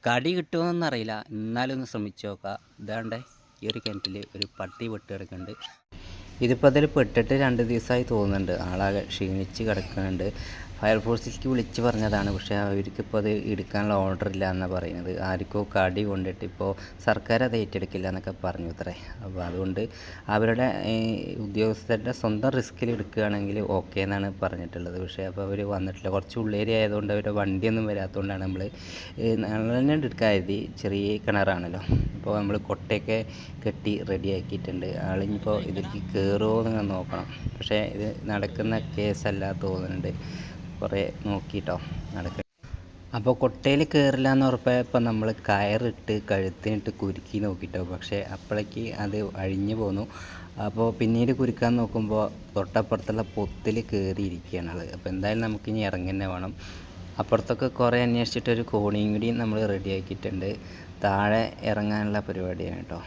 കടി കിട്ടുമോയെന്നറിയില്ല, എന്നാലും ഒന്ന് ശ്രമിച്ചു നോക്കാം. ഇതാണ്ടേ ഈ ഒരു കിണറ്റിൽ ഒരു പട്ടി പെട്ട് കിടക്കുന്നുണ്ട്. ഇതിപ്പോൾ അതിൽ പെട്ടിട്ട് 2 ദിവസമായി തോന്നുന്നുണ്ട്. ആളാകെ ക്ഷീണിച്ച് കിടക്കുന്നുണ്ട്. ഫയർഫോഴ്സിലേക്ക് വിളിച്ച് പറഞ്ഞതാണ്, പക്ഷേ അവർക്കിപ്പോൾ അത് എടുക്കാനുള്ള ഓർഡർ ഇല്ല എന്നാണ് പറയുന്നത്. ആർക്കോ കടി കൊണ്ടിട്ട് ഇപ്പോൾ സർക്കാർ അത് ഏറ്റെടുക്കില്ല എന്നൊക്കെ പറഞ്ഞു അത്രേ. അപ്പോൾ അതുകൊണ്ട് അവരുടെ ഉദ്യോഗസ്ഥരുടെ സ്വന്തം റിസ്കിൽ എടുക്കുകയാണെങ്കിൽ ഓക്കെ എന്നാണ് പറഞ്ഞിട്ടുള്ളത്. പക്ഷേ അപ്പോൾ അവർ വന്നിട്ടില്ല. കുറച്ച് ഉള്ളേരി ആയതുകൊണ്ട് അവരുടെ വണ്ടിയൊന്നും വരാത്തതുകൊണ്ടാണ് നമ്മൾ തന്നെ എടുക്കാൻ കരുതി. ചെറിയ കിണറാണല്ലോ, അപ്പോൾ നമ്മൾ കൊട്ടയൊക്കെ കെട്ടി റെഡിയാക്കിയിട്ടുണ്ട്. ആളിനിപ്പോൾ ഇതിലേക്ക് കയറുമോ എന്ന് നോക്കണം. പക്ഷേ ഇത് നടക്കുന്ന കേസല്ല തോന്നുന്നുണ്ട്. കുറേ നോക്കിയിട്ടോ നടക്കുക. അപ്പോൾ കൊട്ടയിൽ കയറില്ല എന്ന് ഉറപ്പായപ്പോൾ നമ്മൾ കയറിട്ട് കഴുത്തിനിട്ട് കുരുക്കി നോക്കിയിട്ടോ. പക്ഷേ അപ്പോഴേക്ക് അത് അഴിഞ്ഞു പോന്നു. അപ്പോൾ പിന്നീട് കുരുക്കാൻ നോക്കുമ്പോൾ തൊട്ടപ്പുറത്തുള്ള പൊത്തിൽ കയറിയിരിക്കുകയാണ് അത്. അപ്പോൾ എന്തായാലും നമുക്കിനി ഇറങ്ങി തന്നെ വേണം. അപ്പുറത്തൊക്കെ കുറേ അന്വേഷിച്ചിട്ടൊരു കോണിയും കൂടി നമ്മൾ റെഡിയാക്കിയിട്ടുണ്ട്. താഴെ ഇറങ്ങാനുള്ള പരിപാടിയാണ് കേട്ടോ.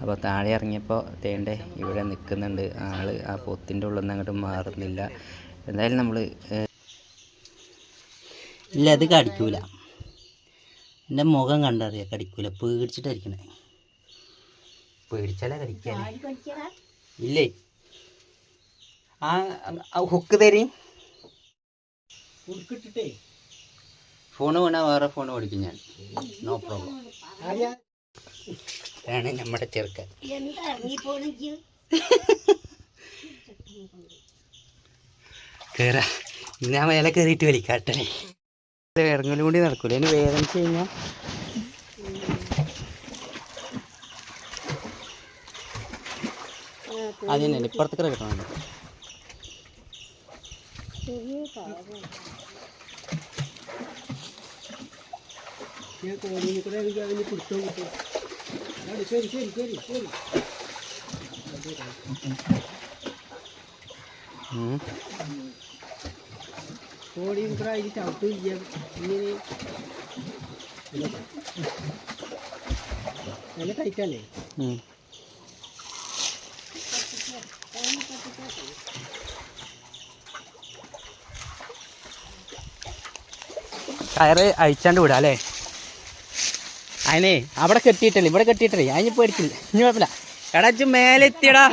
അപ്പോൾ താഴെ ഇറങ്ങിയപ്പോൾ തേണ്ടേ ഇവിടെ നിൽക്കുന്നുണ്ട് ആൾ. ആ പൊത്തിൻ്റെ ഉള്ളിൽ നിന്ന് അങ്ങോട്ട് മാറുന്നില്ല. എന്തായാലും നമ്മൾ ഇല്ല, അത് കടിക്കൂല. എൻ്റെ മുഖം കണ്ടറിയാം, കടിക്കൂല. പേടിച്ചിട്ടായിരിക്കണേ. പേടിച്ചാലേ കടിക്കാൻ ഇല്ലേ. ആ ഹുക്ക് തരും. ഹുക്കിട്ടിട്ടേ ഫോണ് വേണാൽ വേറെ ഫോൺ ഓടിക്കും ഞാൻ, നോ പ്രോബ്ലം. ആണ് നമ്മുടെ ചെറുക്കൻ. കയറാ, ഞാൻ മേലെ കയറിയിട്ട് വലിക്കാട്ടെ. ഇറങ്ങലും കൂടി നടക്കൂല, അതിന് വേദനിച്ച് കഴിഞ്ഞാൽ അതിനെ ഇപ്പുറത്തേക്ക് കിട്ടണം. കോഴി ചവിട്ട് ഇങ്ങനെ നല്ല ടൈറ്റല്ലേ. കയറ് അഴിച്ചാണ്ട് വിടാം അല്ലേ. അതിനെ അവിടെ കെട്ടിയിട്ടല്ലേ, ഇവിടെ കെട്ടിയിട്ടല്ലേ, അതിന് പേടിക്കില്ല. ഇനി കുഴപ്പമില്ല. എടാച്ച് മേലെത്തിയടാ.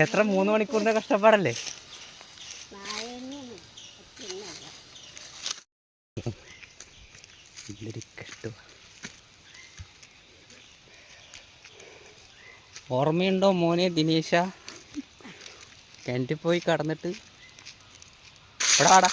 എത്ര 3 മണിക്കൂറിൻ്റെ കഷ്ടപ്പാടല്ലേ. ഓർമ്മയുണ്ടോ മോനെ ദിനേശ, കിണറ്റിൽ പോയി കടന്നിട്ട് ഇവിടെ വാടാ.